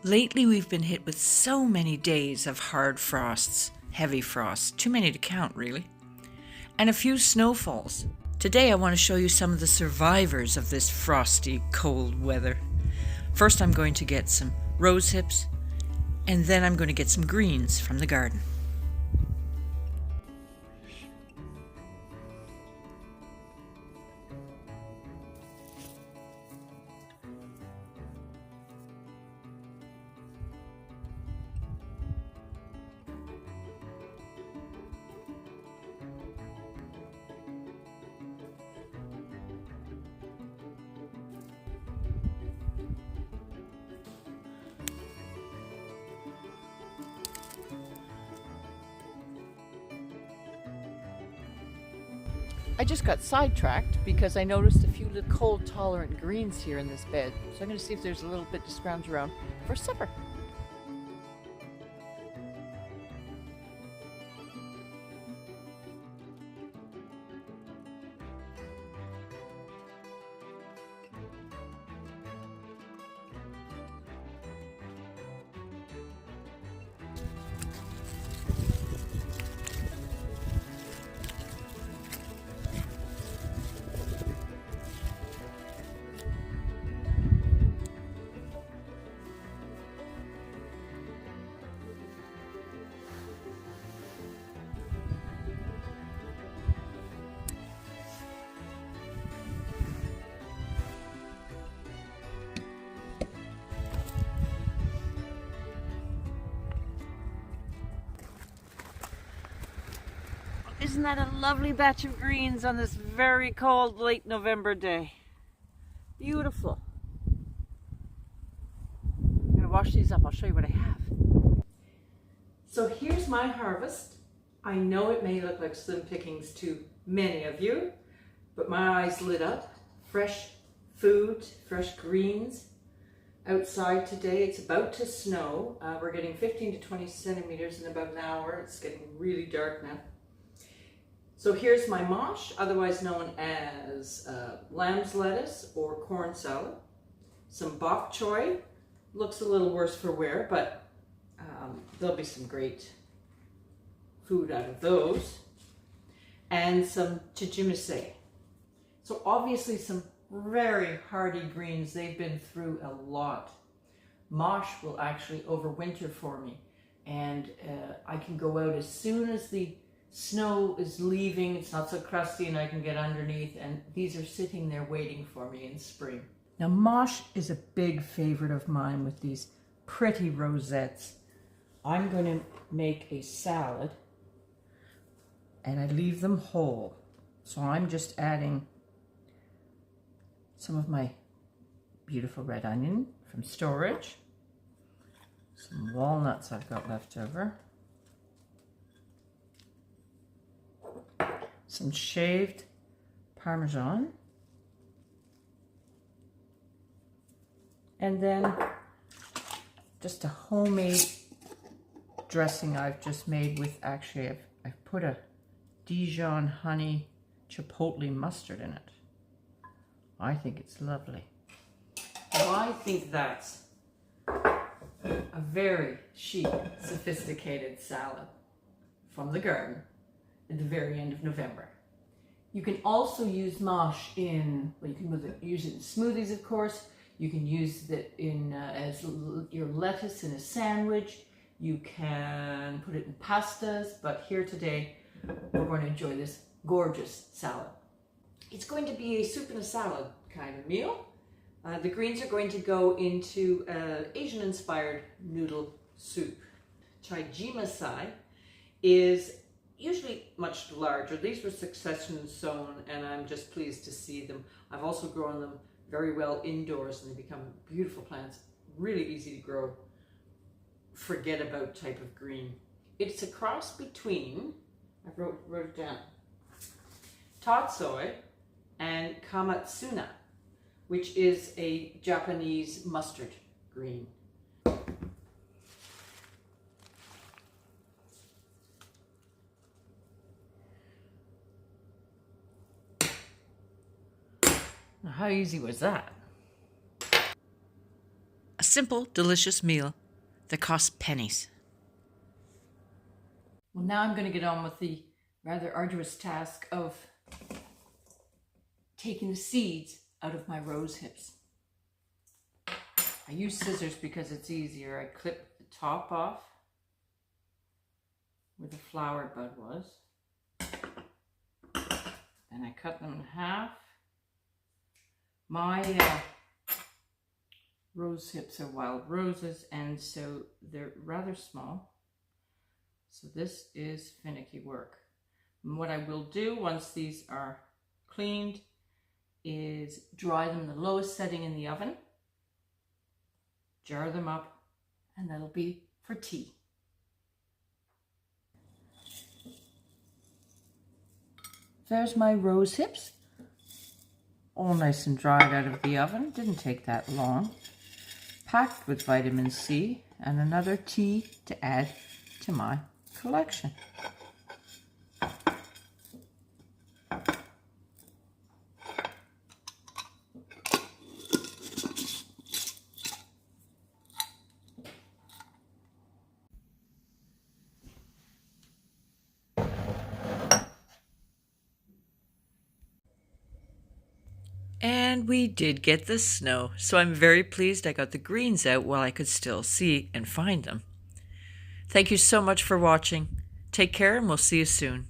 Lately, we've been hit with so many days of hard frosts, heavy frosts, too many to count really, and a few snowfalls. Today, I want to show you some of the survivors of this frosty, cold weather. First, I'm going to get some rose hips, and then I'm going to get some greens from the garden. I just got sidetracked because I noticed a few little cold tolerant greens here in this bed. So I'm going to see if there's a little bit to scrounge around for supper. Isn't that a lovely batch of greens on this very cold late November day? Beautiful. I'm going to wash these up. I'll show you what I have. So here's my harvest. I know it may look like slim pickings to many of you, but my eyes lit up. Fresh food, fresh greens. Outside today, it's about to snow. We're getting 15 to 20 centimeters in about an hour. It's getting really dark now. So here's my mosh, otherwise known as lamb's lettuce or corn salad. Some bok choy, looks a little worse for wear, but there'll be some great food out of those. And some chichimise. So obviously some very hardy greens. They've been through a lot. Mosh will actually overwinter for me, and I can go out as soon as the snow is leaving, it's not so crusty, and I can get underneath, and these are sitting there waiting for me in spring. Now mosh is a big favorite of mine with these pretty rosettes. I'm going to make a salad, and I leave them whole. So I'm just adding some of my beautiful red onion from storage, some walnuts I've got left over, some shaved Parmesan, and then just a homemade dressing I've just made with, actually I've put a Dijon honey chipotle mustard in it. I think it's lovely. Well, I think that's a very chic, sophisticated salad from the garden at the very end of November. You can also use mosh in, well, you can use it in smoothies, of course. You can use it in as your lettuce in a sandwich. You can put it in pastas, but here today we're going to enjoy this gorgeous salad. It's going to be a soup and a salad kind of meal. The greens are going to go into Asian-inspired noodle soup. Chijimasai is usually much larger. These were succession sown, and I'm just pleased to see them. I've also grown them very well indoors, and they become beautiful plants. Really easy to grow. Forget about type of green. It's a cross between, I wrote it down, tatsoi and kamatsuna, which is a Japanese mustard green. Now, how easy was that? simple, delicious meal that costs pennies. Well, now I'm going to get on with the rather arduous task of taking the seeds out of my rose hips. I use scissors because it's easier. I clip the top off where the flower bud was. And I cut them in half. My rose hips are wild roses, and so they're rather small. So this is finicky work. And what I will do once these are cleaned is dry them in the lowest setting in the oven, jar them up, and that'll be for tea. There's my rose hips, all nice and dried out of the oven. Didn't take that long. Packed with vitamin C and another tea to add to my collection. And we did get the snow, so I'm very pleased I got the greens out while I could still see and find them. Thank you so much for watching. Take care and we'll see you soon.